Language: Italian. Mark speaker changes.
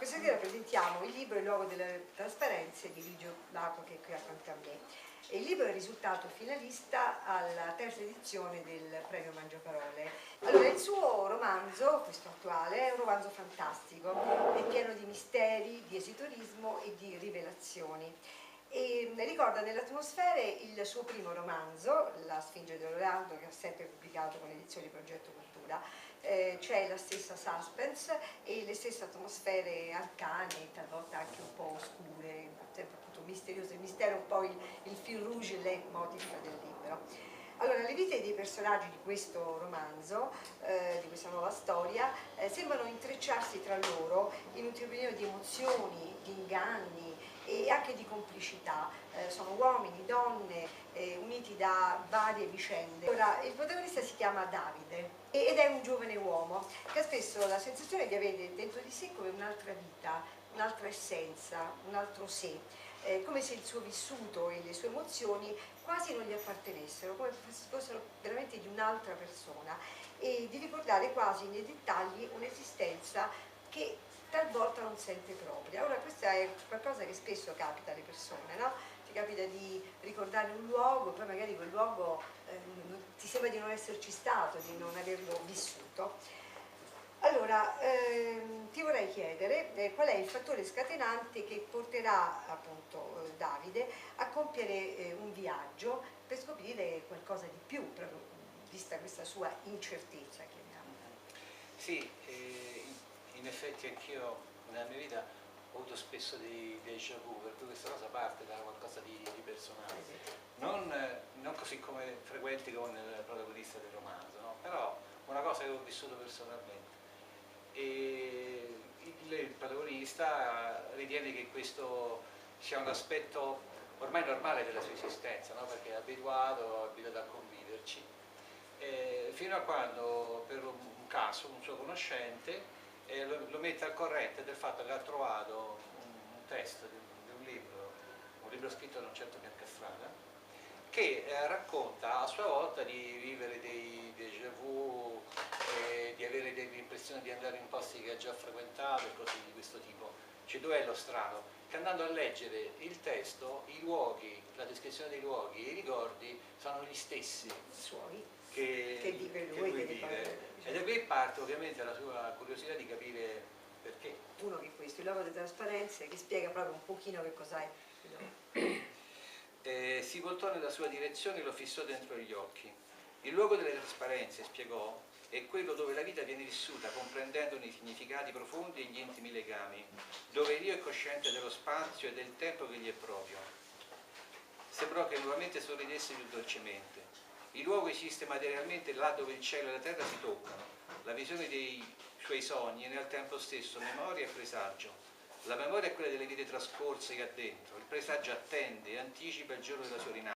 Speaker 1: Questa sera presentiamo il libro Il luogo delle trasparenze di Ligio Laco, che è qui accanto a me. E il libro è risultato finalista alla terza edizione del premio Mangiaparole. Allora, il suo romanzo, questo attuale, è un romanzo fantastico, è pieno di misteri, di esitorismo e di rivelazioni. E ricorda nelle atmosfere il suo primo romanzo, La Sfinge di Orlando, che ha sempre pubblicato con l'edizione Progetto Cultura. C'è la stessa suspense e le stesse atmosfere arcane, talvolta anche un po' oscure, sempre appunto misteriose. Il mistero è un po' il fil rouge, il leitmotiv del libro. Allora, le vite dei personaggi di questo romanzo, di questa nuova storia, sembrano intrecciarsi tra loro in un turbinio di emozioni, di inganni e anche di complicità. Sono uomini, donne, uniti da varie vicende. Allora, il protagonista si chiama Davide ed è un giovane uomo che ha spesso la sensazione di avere dentro di sé come un'altra vita, un'altra essenza, un altro sé, come se il suo vissuto e le sue emozioni quasi non gli appartenessero, come se fossero veramente di un'altra persona, e di ricordare quasi nei dettagli un'esistenza che talvolta non sente propria. Ora, questo è qualcosa che spesso capita alle persone, no? Ti capita di ricordare un luogo, poi magari quel luogo ti sembra di non esserci stato, di non averlo vissuto. Allora, ti vorrei chiedere qual è il fattore scatenante che porterà appunto Davide a compiere un viaggio per scoprire qualcosa di più, proprio vista questa sua incertezza, chiamiamola.
Speaker 2: Sì, in effetti anch'io nella mia vita ho avuto spesso dei déjà vu, per cui questa cosa parte da qualcosa di personale, non così come frequenti con il protagonista del romanzo, no? Però una cosa che ho vissuto personalmente. E il protagonista ritiene che questo sia un aspetto ormai normale della sua esistenza, no? Perché è abituato a conviverci, fino a quando per un caso un suo conoscente lo mette al corrente del fatto che ha trovato un testo di un libro scritto da un certo Biancastrada, che racconta a sua volta di vivere dei déjà vu, di avere delle impressioni di andare in posti che ha già frequentato e cose di questo tipo. Cioè, dov'è lo strano? Che andando a leggere il testo, i luoghi, la descrizione dei luoghi e i ricordi sono gli stessi
Speaker 1: Suoi,
Speaker 2: che
Speaker 1: vive
Speaker 2: lui
Speaker 1: lui, che
Speaker 2: vive. E da qui parte ovviamente la sua curiosità di capire perché.
Speaker 1: uno che è questo, il logo delle trasparenze, che spiega proprio un pochino che cos'è il logo.
Speaker 2: Si voltò nella sua direzione e lo fissò dentro gli occhi. Il luogo delle trasparenze, spiegò, è quello dove la vita viene vissuta comprendendone i significati profondi e gli intimi legami, dove Dio è cosciente dello spazio e del tempo che gli è proprio. Sembrò che nuovamente sorridesse più dolcemente. Il luogo esiste materialmente là dove il cielo e la terra si toccano. La visione dei suoi sogni è nel tempo stesso memoria e presagio. La memoria è quella delle vite trascorse che ha dentro, il presagio attende e anticipa il giorno della sua rinascita.